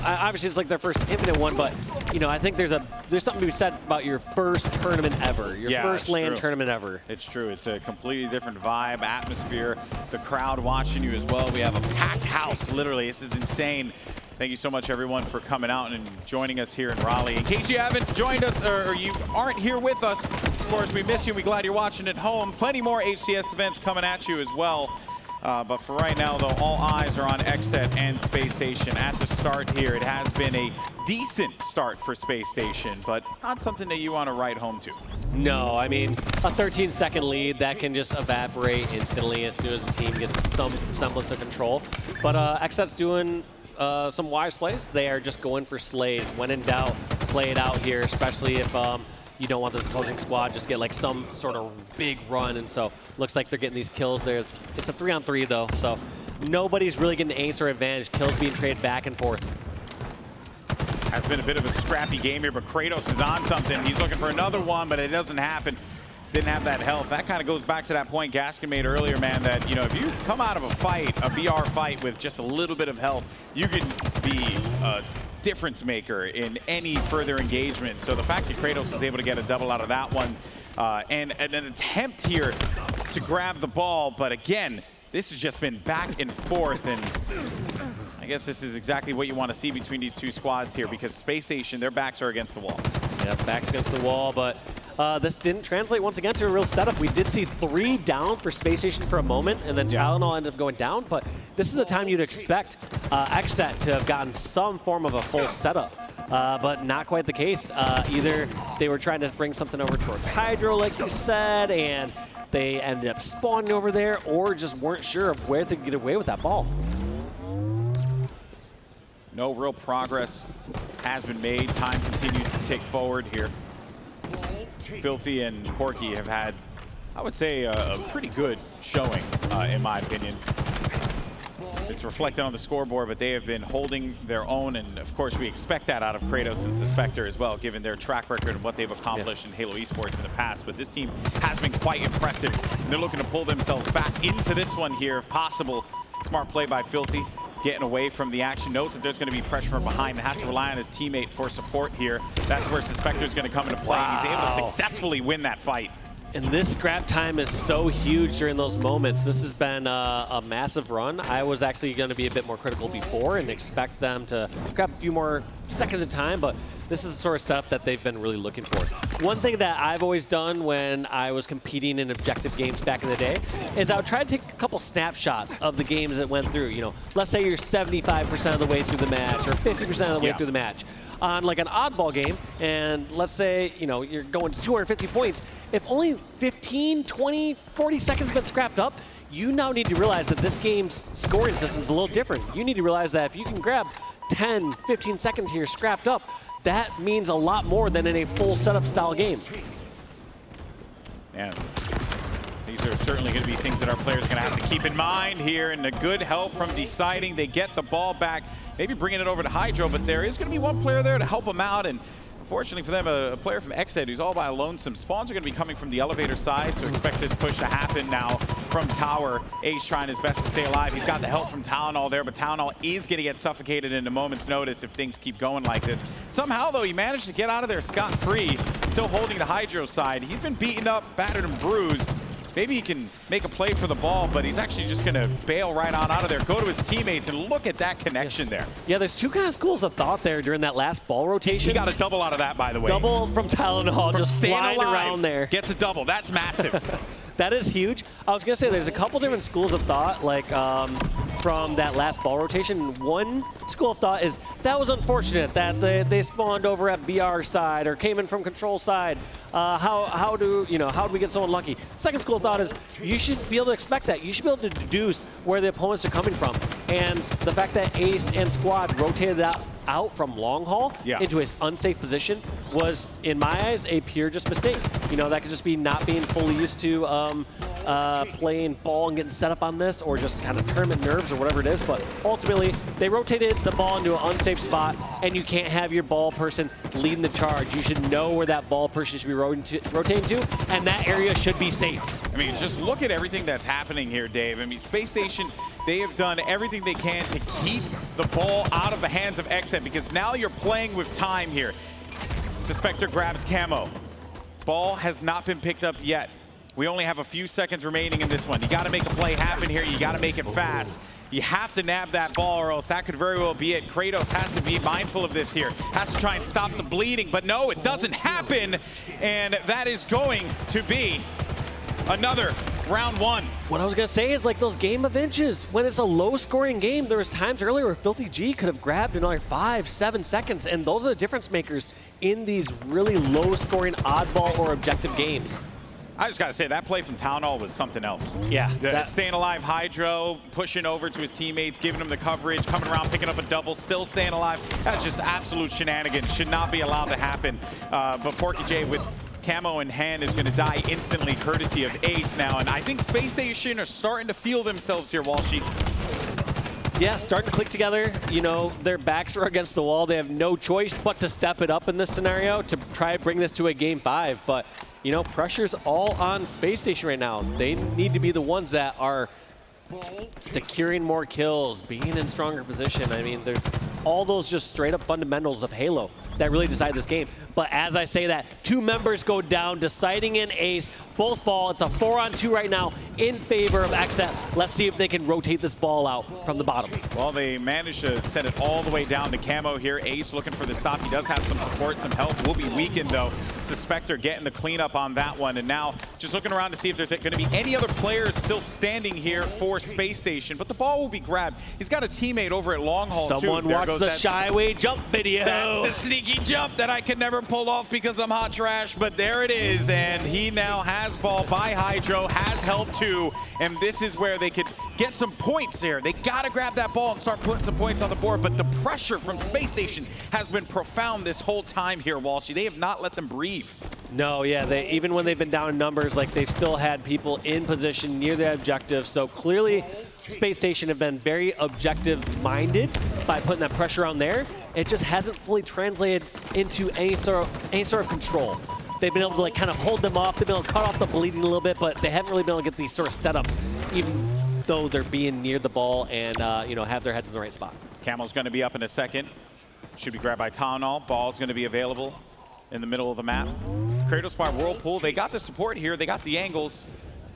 obviously it's like their first Infinite one, but, I think there's something to be said about your first tournament ever, your first LAN tournament ever. It's true. It's a completely different vibe, atmosphere, the crowd watching you as well. We have a packed house, literally. This is insane. Thank you so much, everyone, for coming out and joining us here in Raleigh. In case you haven't joined us or you aren't here with us, of course, we miss you. We're glad you're watching at home. Plenty more HCS events coming at you as well. But for right now, though, all eyes are on Xset and Space Station. At the start here, it has been a decent start for Space Station, but not something that you want to write home to. No, I mean, a 13-second lead, that can just evaporate instantly as soon as the team gets some semblance of control. But Xset's doing some wise plays. They are just going for slays. When in doubt, slay it out here, especially if you don't want this opposing squad just get like some sort of big run. And so looks like they're getting these kills there. It's a 3-on-3 though, so nobody's really getting ace or advantage. Kills being traded back and forth. Has been a bit of a scrappy game here, but Kratos is on something. He's looking for another one, but it doesn't happen. Didn't have that health. That kind of goes back to that point Gaskin made earlier, man, that, you know, if you come out of a fight, a BR fight with just a little bit of health, you can be a difference maker in any further engagement. So the fact that Kratos was able to get a double out of that one, and an attempt here to grab the ball, but again, this has just been back and forth, and I guess this is exactly what you want to see between these two squads here, because Space Station, their backs are against the wall. Yeah, backs against the wall, but this didn't translate once again to a real setup. We did see 3 down for Space Station for a moment, and then Talonol ended up going down, but this is a time you'd expect Xset to have gotten some form of a full setup. But not quite the case. Either they were trying to bring something over towards Hydro, like you said, and they ended up spawning over there, or just weren't sure of where to get away with that ball. No real progress has been made. Time continues to tick forward here. Filthy and Porky have had, I would say, a pretty good showing, in my opinion. It's reflected on the scoreboard, but they have been holding their own, and of course we expect that out of Kratos and Suspector as well, given their track record and what they've accomplished in Halo Esports in the past. But this team has been quite impressive, and they're looking to pull themselves back into this one here if possible. Smart play by Filthy, getting away from the action. Knows that there's going to be pressure from behind and has to rely on his teammate for support here. That's where Suspector's going to come into play, and he's able to successfully win that fight. And this scrap time is so huge during those moments. This has been a massive run. I was actually going to be a bit more critical before and expect them to grab a few more seconds of time, but this is the sort of setup that they've been really looking for. One thing that I've always done when I was competing in objective games back in the day is I would try to take a couple snapshots of the games that went through. You know, let's say you're 75% of the way through the match or 50% of the way through the match. On like an oddball game, and let's say, you know, you're going to 250 points, if only 15, 20, 40 seconds have been scrapped up, you now need to realize that this game's scoring system is a little different. You need to realize that if you can grab 10, 15 seconds here scrapped up, that means a lot more than in a full setup style game. Man, these are certainly going to be things that our players are going to have to keep in mind here, and the good help from Deciding. They get the ball back, maybe bringing it over to Hydro, but there is going to be one player there to help them out, and unfortunately for them, a player from Xset who's all by a lonesome. Spawns are going to be coming from the elevator side, so expect this push to happen now from Tower. Ace trying his best to stay alive. He's got the help from Talonol there, but Talonol is going to get suffocated in a moment's notice if things keep going like this. Somehow, though, he managed to get out of there scot-free, still holding the Hydro side. He's been beaten up, battered, and bruised. Maybe he can make a play for the ball, but he's actually just going to bail right on out of there, go to his teammates, and look at that connection there. Yeah, there's two kind of schools of thought there during that last ball rotation. He got a double out of that, by the way. Double from Talonol, just flying around there. Gets a double. That's massive. That is huge. I was going to say there's a couple different schools of thought, like from that last ball rotation. One school of thought is that was unfortunate that they spawned over at BR side or came in from control side. How do we get so unlucky? Second school of thought is you should be able to expect that. You should be able to deduce where the opponents are coming from. And the fact that Ace and Squad rotated out from long haul into his unsafe position was, in my eyes, a pure just mistake. You know, that could just be not being fully used to playing ball and getting set up on this, or just kind of tournament nerves or whatever it is. But ultimately, they rotated the ball into an unsafe spot, and you can't have your ball person leading the charge. You should know where that ball person should be rotating to, and that area should be safe. I mean, just look at everything that's happening here, Dave. I mean, Space Station, they have done everything they can to keep the ball out of the hands of Xset, because now you're playing with time here. Suspector grabs Camo. Ball has not been picked up yet. We only have a few seconds remaining in this one. You got to make a play happen here. You got to make it fast. You have to nab that ball, or else that could very well be it. Kratos has to be mindful of this here. Has to try and stop the bleeding, but no, it doesn't happen. And that is going to be another round one. What I was going to say is like those game of inches. When it's a low-scoring game, there was times earlier where Filthy G could have grabbed in like 5-7 seconds, and those are the difference makers in these really low-scoring oddball or objective games. I just got to say, that play from Town Hall was something else. Yeah. Staying alive, Hydro, pushing over to his teammates, giving him the coverage, coming around, picking up a double, still staying alive. That's just absolute shenanigans. Should not be allowed to happen. But Porky J with camo in hand is going to die instantly, courtesy of Ace now. And I think Space Station are starting to feel themselves here, Walshy. Yeah, starting to click together. You know, their backs are against the wall. They have no choice but to step it up in this scenario to try to bring this to a game 5. But, you know, pressure's all on Space Station right now. They need to be the ones that are securing more kills, being in stronger position. I mean, there's all those just straight up fundamentals of Halo that really decide this game. But as I say that, 2 members go down, deciding in Ace. Both fall. It's a 4-on-2 right now in favor of Xset. Let's see if they can rotate this ball out from the bottom. Well, they managed to send it all the way down to camo here. Ace looking for the stop. He does have some support, some help. Will be weakened, though. Suspector getting the cleanup on that one. And now just looking around to see if there's going to be any other players still standing here for Space Station. But the ball will be grabbed. He's got a teammate over at Long Haul, Someone too. watch the Shyway jump video. That's the sneaky jump that I can never pull off because I'm hot trash. But there it is. And he now has ball by Hydro, has help too. And this is where they could get some points here. They got to grab that ball and start putting some points on the board. But the pressure from Space Station has been profound this whole time here, Walshy. They have not let them breathe. No, yeah, even when they've been down in numbers, like they've still had people in position near the objective. So clearly, Space Station have been very objective-minded by putting that pressure on there. It just hasn't fully translated into any sort of control. They've been able to like kind of hold them off. They've been able to cut off the bleeding a little bit, but they haven't really been able to get these sort of setups, even though they're being near the ball and you know, have their heads in the right spot. Camel's going to be up in a second. Should be grabbed by Town Hall. Ball's going to be available in the middle of the map. Kratos by Whirlpool. They got the support here. They got the angles.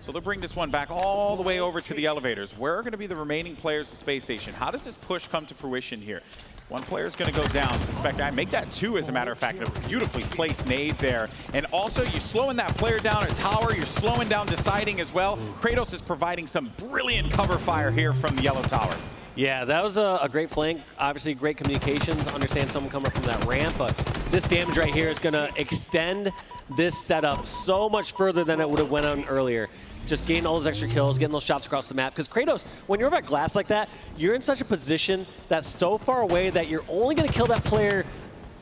So they'll bring this one back all the way over to the elevators. Where are going to be the remaining players of Space Station? How does this push come to fruition here? One player is going to go down. Suspect I make that 2, as a matter of fact. A beautifully placed nade there. And also, you're slowing that player down at tower. You're slowing down deciding as well. Kratos is providing some brilliant cover fire here from the yellow tower. Yeah, that was a great flank. Obviously, great communications. Understand someone coming up from that ramp, but this damage right here is going to extend this setup so much further than it would have went on earlier. Just getting all those extra kills, getting those shots across the map. Because Kratos, when you're over at glass like that, you're in such a position that's so far away that you're only going to kill that player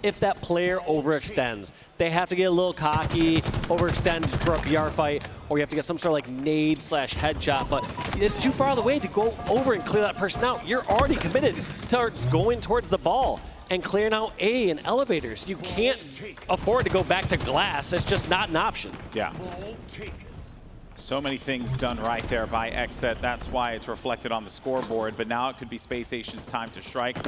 if that player overextends. They have to get a little cocky, overextend for a PR fight, or you have to get some sort of like nade / headshot, but it's too far away to go over and clear that person out. You're already committed towards going towards the ball and clearing out A and elevators. You can't afford to go back to glass. It's just not an option. Yeah. So many things done right there by Xset. That's why it's reflected on the scoreboard. But now it could be Space Station's time to strike.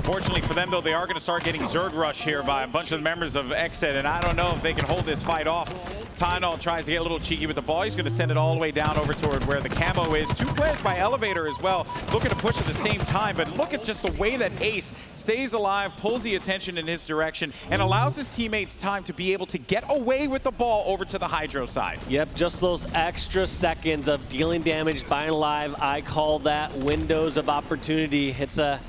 Fortunately for them, though, they are going to start getting Zerg Rush here by a bunch of the members of Xset, and I don't know if they can hold this fight off. Tynal tries to get a little cheeky with the ball. He's going to send it all the way down over toward where the camo is. 2 players by elevator as well, looking to push at the same time, but look at just the way that Ace stays alive, pulls the attention in his direction, and allows his teammates time to be able to get away with the ball over to the Hydro side. Yep, just those extra seconds of dealing damage, buying alive. I call that windows of opportunity. It's a,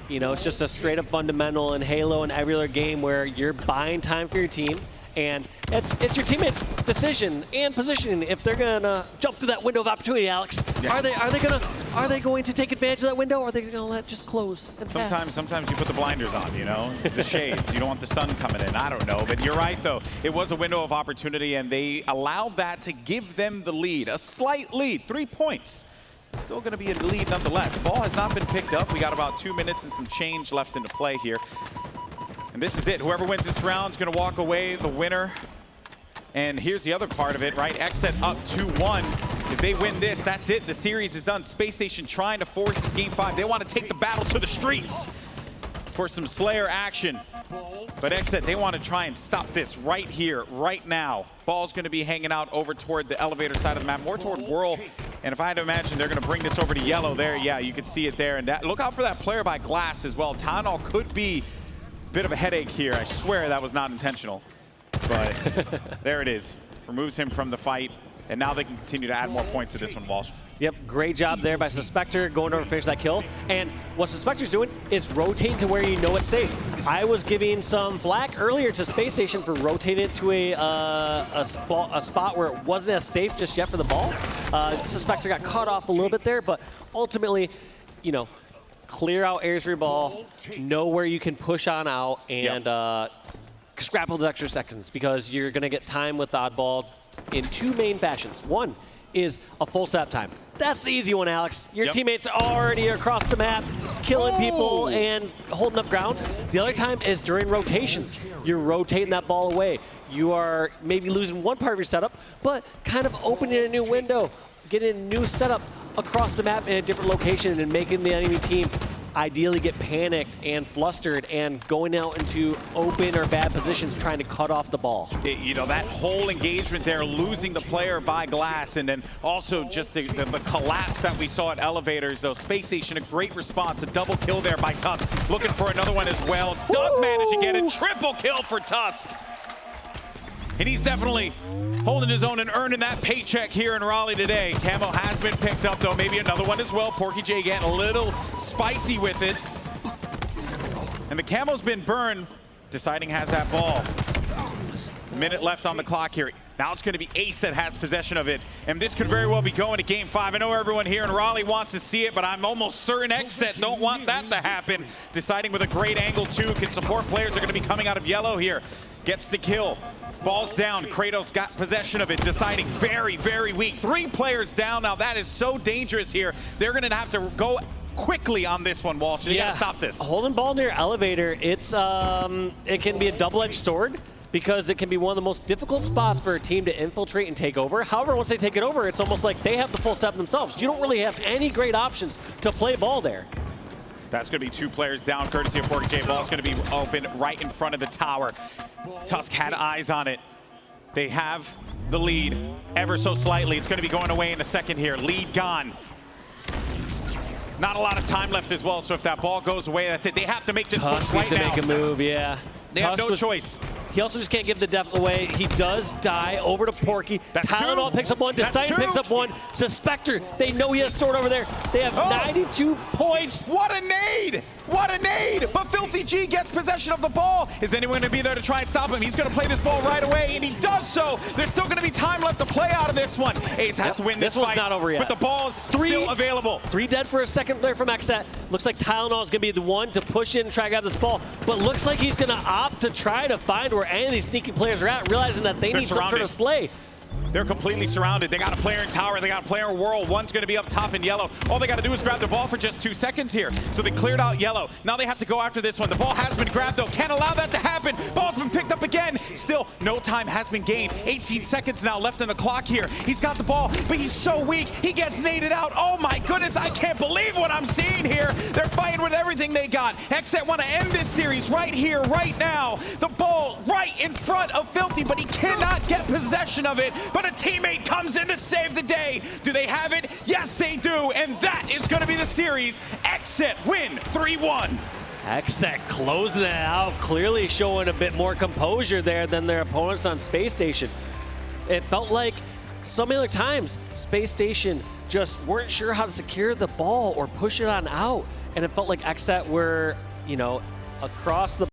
you know, it's just a straight up fundamental in Halo and every other game where you're buying time for your team, and it's your teammates' decision and positioning if they're gonna jump through that window of opportunity, Alex. Yeah. Are they going to take advantage of that window, or are they gonna let it just close and pass? Sometimes you put the blinders on, you know, the shades. You don't want the sun coming in. I don't know, but you're right though. It was a window of opportunity, and they allowed that to give them the lead, a slight lead, 3 points. It's still going to be a lead nonetheless. The ball has not been picked up. We got about 2 minutes and some change left into play here. And this is it. Whoever wins this round is going to walk away the winner. And here's the other part of it, right? Xset up 2-1. If they win this, that's it. The series is done. Space Station trying to force this game 5. They want to take the battle to the streets for some Slayer action. But Xset, they want to try and stop this right here, right now. Ball's going to be hanging out over toward the elevator side of the map, more toward Whirl. And if I had to imagine, they're going to bring this over to yellow there. Yeah, you can see it there. And that, look out for that player by glass as well. Town Hall could be a bit of a headache here. I swear that was not intentional. But there it is. Removes him from the fight. And now they can continue to add more points to this one, Walsh. Yep, great job there by Suspector going over to finish that kill. And what Suspector's doing is rotate to where you know it's safe. I was giving some flack earlier to Space Station for rotating it to a spot where it wasn't as safe just yet for the ball. Suspector got caught off a little bit there, but ultimately, you know, clear out Ares ball, know where you can push on out, and scrapple those extra seconds because you're going to get time with the oddball in two main fashions. One is a full setup time. That's the easy one, Alex. Your teammates are already across the map, killing people and holding up ground. The other time is during rotations. You're rotating that ball away. You are maybe losing one part of your setup, but kind of opening a new window, getting a new setup across the map in a different location and making the enemy team ideally get panicked and flustered and going out into open or bad positions trying to cut off the ball. You know, that whole engagement there, losing the player by glass, and then also just the collapse that we saw at Elevators, though. Space Station, a great response, a double kill there by Tusk. Looking for another one as well. Does manage to get a triple kill for Tusk. And he's definitely holding his own and earning that paycheck here in Raleigh today. Camo has been picked up, though. Maybe another one as well. Porky J getting a little spicy with it. And the Camo's been burned. Deciding has that ball. A minute left on the clock here. Now it's going to be Ace that has possession of it. And this could very well be going to Game 5. I know everyone here in Raleigh wants to see it, but I'm almost certain Xset don't want that to happen. Deciding with a great angle, too. Can support players are going to be coming out of yellow here. Gets the kill. Ball's down. Kratos got possession of it. Deciding very, very weak. 3 players down now. That is so dangerous here. They're going to have to go quickly on this one, Walsh. You got to stop this. Holding ball near Elevator, it's it can be a double-edged sword because it can be one of the most difficult spots for a team to infiltrate and take over. However, once they take it over, it's almost like they have the full setup themselves. You don't really have any great options to play ball there. That's going to be 2 players down, courtesy of Porky J. Ball's going to be open right in front of the tower. Tusk had eyes on it. They have the lead ever so slightly. It's going to be going away in a second here. Lead gone. Not a lot of time left as well, so if that ball goes away, that's it. They have to make this push right now. Tusk needs to make a move, yeah. They have no choice. He also just can't give the death away. He does die over to Porky. Tylenol picks up one. Deciding picks up one. Suspector, they know he has sword over there. They have 92 points. What a nade! What a nade! But Filthy G gets possession of the ball. Is anyone going to be there to try and stop him? He's going to play this ball right away, and he does so. There's still going to be time left to play out of this one. Ace has to win this fight. This one's not over yet. But the ball's still available. 3 dead for a second player from Xset. Looks like Tylenol is going to be the one to push in and try to grab this ball. But looks like he's going to opt to try to find where any of these sneaky players are at, realizing that they need some sort of slay. They're completely surrounded. They got a player in tower. They got a player in world. One's going to be up top in yellow. All they got to do is grab the ball for just 2 seconds here. So they cleared out yellow. Now they have to go after this one. The ball has been grabbed, though. Can't allow that to happen. Ball's been picked up again. Still, no time has been gained. 18 seconds now left on the clock here. He's got the ball, but he's so weak. He gets naded out. Oh, my goodness. I can't believe what I'm seeing here. They're fighting with everything they got. Xset want to end this series right here, right now. The ball right in front of Filthy, but he cannot get possession of it. But a teammate comes in to save the day. Do they have it? Yes, they do. And that is going to be the series. Xset win 3-1. Xset closing that out, clearly showing a bit more composure there than their opponents on Space Station. It felt like so many other times Space Station just weren't sure how to secure the ball or push it on out. And it felt like Xset were, you know, across the